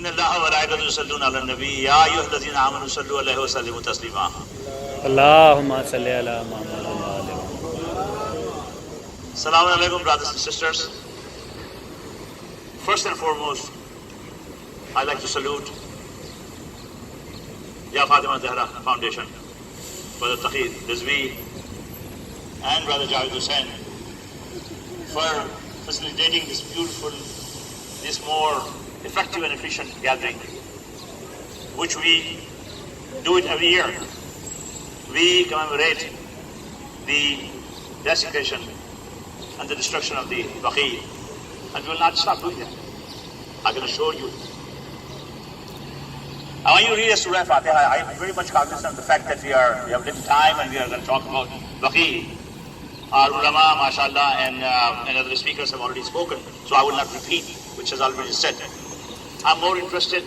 إن الله وملائكته يصلون على النبي يا أيها الذين آمنوا صلوا عليه وسلموا تسليما. اللهم صل على محمد وعلى آل محمد. Assalamu alaikum, brothers and sisters. First and foremost, I'd like to salute Ya Fatima Zahra Foundation, Brother Taqi Rizvi and Brother Javed Hussain for facilitating this beautiful, this more effective and efficient gathering, which we do it every year. We commemorate the desecration and the destruction of the Baqi, and we will not stop doing that. I can assure you. I want you to read a Surah Fatiha. I am very much cognizant of the fact that we have little time and we are going to talk about Baqi. Our ulama, mashallah, and other speakers have already spoken, so I will not repeat, which has already said. I'm more interested,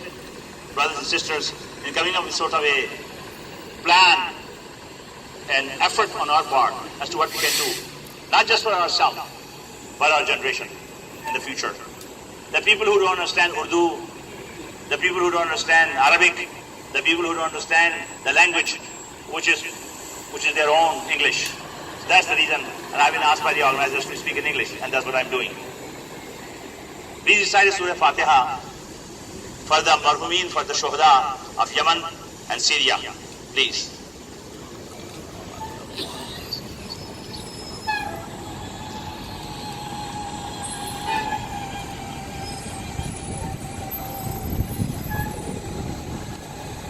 brothers and sisters, in coming up with sort of a plan and effort on our part as to what we can do, not just for ourselves, but our generation in the future. The people who don't understand Urdu, the people who don't understand Arabic, the people who don't understand the language, which is their own English. That's the reason, and I've been asked by the organizers to speak in English, and that's what I'm doing. Please recite Surah Fatiha for the marhumin, for the shuhada of Yemen and Syria, please.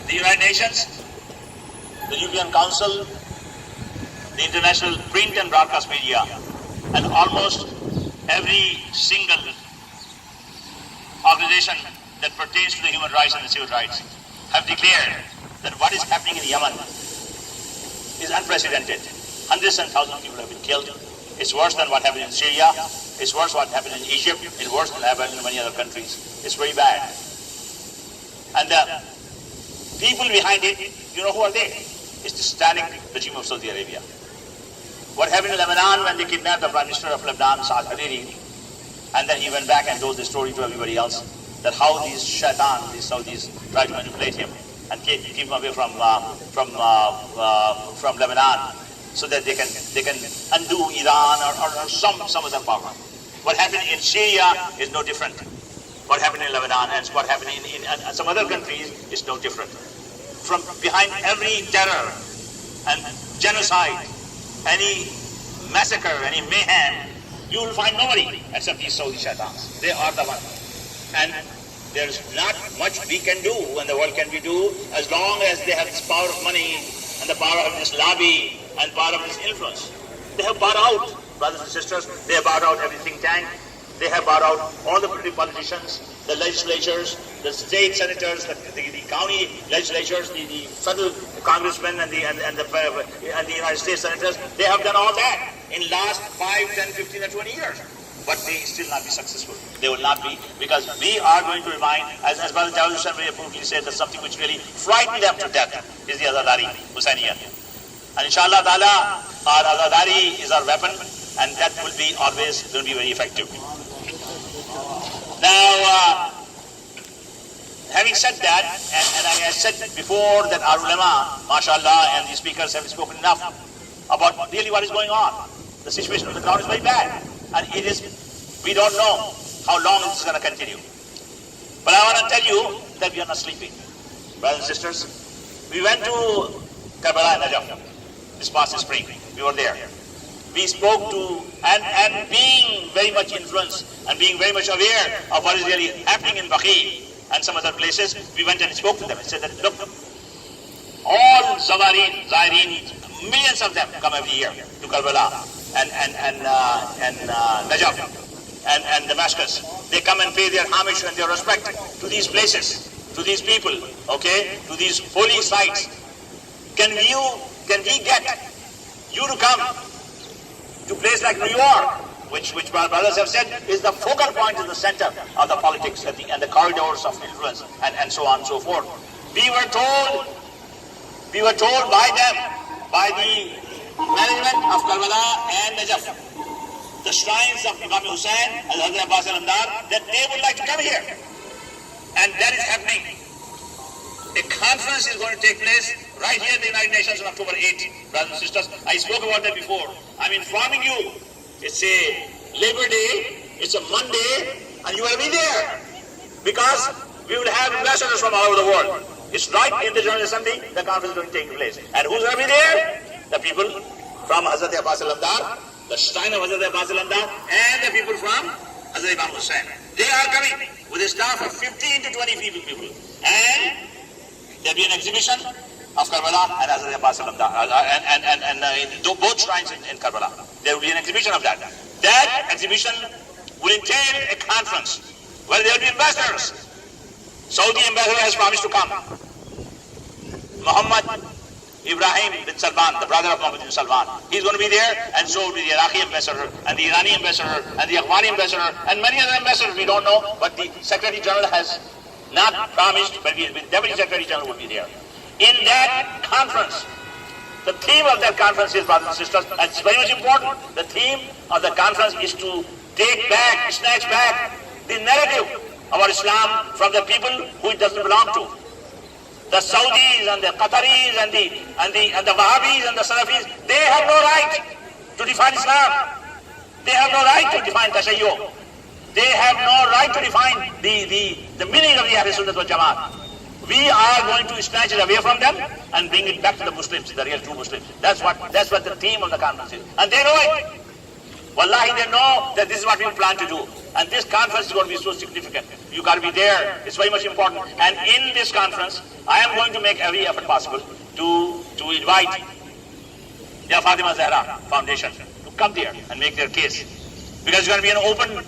The United Nations, the European Council, the international print and broadcast media, and almost every single organization that pertains to the human rights and the civil rights have declared that what is happening in Yemen is unprecedented. Hundreds and thousands of people have been killed. It's worse than what happened in Syria. It's worse what happened in Egypt. It's worse than what happened in many other countries. It's very bad. And the people behind it, you know who are they? It's the satanic regime of Saudi Arabia. What happened in Lebanon when they kidnapped the Prime Minister of Lebanon, Saad Hariri, and then he went back and told the story to everybody else, that how these shaitan, these Saudis, try to manipulate him and keep him away from Lebanon, so that they can undo Iran or some other power. What happened in Syria is no different. What happened in Lebanon and what happened in some other countries is no different. From behind every terror and genocide, any massacre, any mayhem, you will find nobody except these Saudi shaitans. They are the ones. And there's not much we can do and the world can do as long as they have this power of money and the power of this lobby and power of this influence. They have bought out, brothers and sisters, they have bought out every think tank. They have bought out all the politicians, the legislatures, the state senators, the county legislatures, the federal congressmen and the United States senators. They have done all that in last 5, 10, 15 and 20 years. But they still not be successful. They will not be, because we are going to remind, as Brother Javed Hussain very appropriately said, that something which really frightened them to death is the Azadari Hussainiya. And inshallah ta'ala, our Azadari is our weapon, and that will be always going to be very effective. Now, having said that, and I said before that our ulama, mashallah, and the speakers have spoken enough about really what is going on. The situation on the ground is very bad, and we don't know how long this is going to continue. But I want to tell you that we are not sleeping. Brothers and sisters, we went to Karbala and Najaf this past spring. We were there. We spoke to, and being very much influenced and being very much aware of what is really happening in Baqi and some other places, we went and spoke to them and said that, look, all Zaireen, millions of them come every year to Karbala and Najaf and Damascus. They come and pay their homage and their respect to these places, to these people, okay, to these holy sites. Can we get you to come to a place like New York, which my brothers have said is the focal point in the center of the politics and the corridors of influence and so on and so forth. We were told by them, by the management of Karbala and Najaf, the shrines of Imam Hussain, Al-Hazrat Abbas al-Amdar, that they would like to come here And that is happening. A conference is going to take place right here in the United Nations on October 8th. Brothers and sisters, I spoke about that before. I'm informing you. It's a Labor Day, it's a Monday, and you will be there. Because we will have ambassadors from all over the world. It's right in the General Assembly, the conference is going to take place. And who's going to be there? The people from Hazrat Abbas al-Lamdar, the shrine of Hazrat Abbas al-Lamdar, and the people from Hazrat Imam Hussain. They are coming with a staff of 15 to 20 people. And there'll be an exhibition of Karbala and Hazrat Abbas al-Lamdar, and both shrines in Karbala. There will be an exhibition of that. That exhibition will entail a conference where there will be ambassadors. Saudi ambassador has promised to come. Muhammad Ibrahim bin Salman, the brother of Muhammad bin Salman, he's going to be there, and so will be the Iraqi ambassador, and the Irani ambassador, and the Afghani ambassador, and many other ambassadors we don't know, but the Secretary General has not promised, but the Deputy Secretary General will be there. In that conference, the theme of that conference is, brothers and sisters, and it's very much important, the theme of the conference is to snatch back the narrative of our Islam from the people who it doesn't belong to. The Saudis and the Qataris and the Wahhabis and the Salafis, they have no right to define Islam. They have no right to define Tashayyu. They have no right to define the meaning of the Ahl Sunnah wal Jamaat. We are going to snatch it away from them and bring it back to the Muslims, the real true Muslims. That's what the theme of the conference is. And they know it. Wallahi, they know that this is what we plan to do. And this conference is going to be so significant. You got to be there. It's very much important. And in this conference, I am going to make every effort possible to invite the Fatima Zahra Foundation to come there and make their case. Because it's going to be an open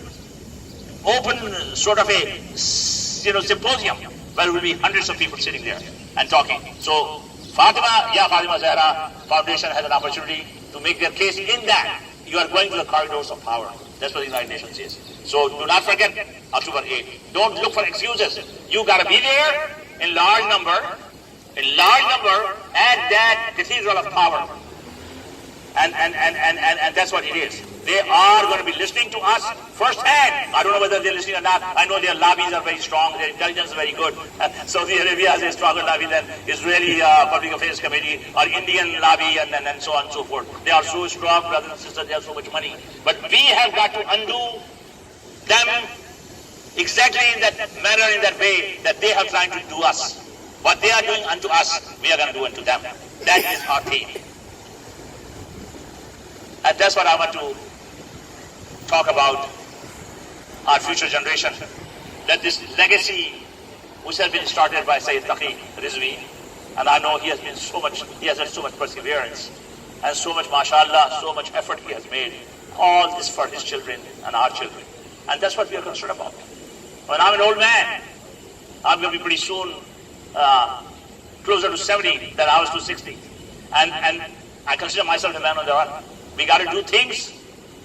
sort of a symposium where there will be hundreds of people sitting there and talking. So Fatima Zahra Foundation has an opportunity to make their case in that. You are going to the corridors of power. That's what the United Nations is. So do not forget October 8th. Don't look for excuses. You got to be there in large number at that cathedral of power. And that's what it is. They are going to be listening to us firsthand. I don't know whether they're listening or not. I know their lobbies are very strong. Their intelligence is very good. Saudi Arabia has a stronger lobby than Israeli Public Affairs Committee or Indian lobby and so on and so forth. They are so strong, brothers and sisters. They have so much money. But we have got to undo them exactly in that manner, in that way that they have tried to do us. What they are doing unto us, we are going to do unto them. That is our theme. And that's what I want to talk about, our future generation. That this legacy which has been started by Sayyid Baqi Rizvi, and I know he has had so much perseverance and so much, mashallah, so much effort he has made. All this for his children and our children. And that's what we are concerned about. When I'm an old man, I'm going to be pretty soon closer to 70 than I was to 60. And I consider myself a man on the run. We got to do things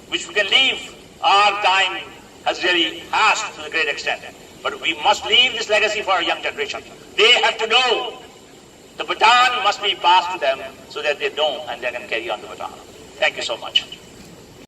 which we can leave. Our time has really passed to a great extent. But we must leave this legacy for our young generation. They have to know. The baton must be passed to them so that they know and they can carry on the baton. Thank you so much.